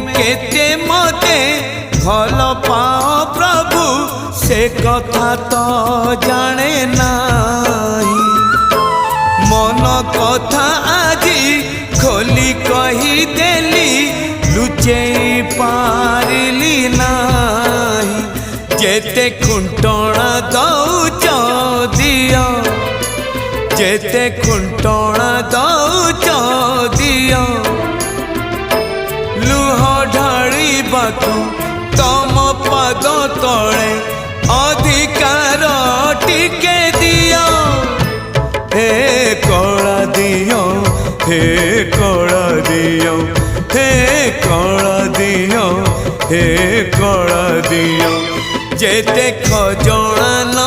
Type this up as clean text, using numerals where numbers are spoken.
केते मते भल पाओ प्रभु से कथा तो जाने नाही। मन कथा आजी खोली कही देली लुचे पारिली नाही। जेते खुंटणा दौच दियो जेते खुंटणा दौच दियो लुह ढाळिबाकू तम पाद तले अधिकार टिके दियो। हे कला दियो हे कला दियो हे कला दियो हे कला दियो। जेते खजणा न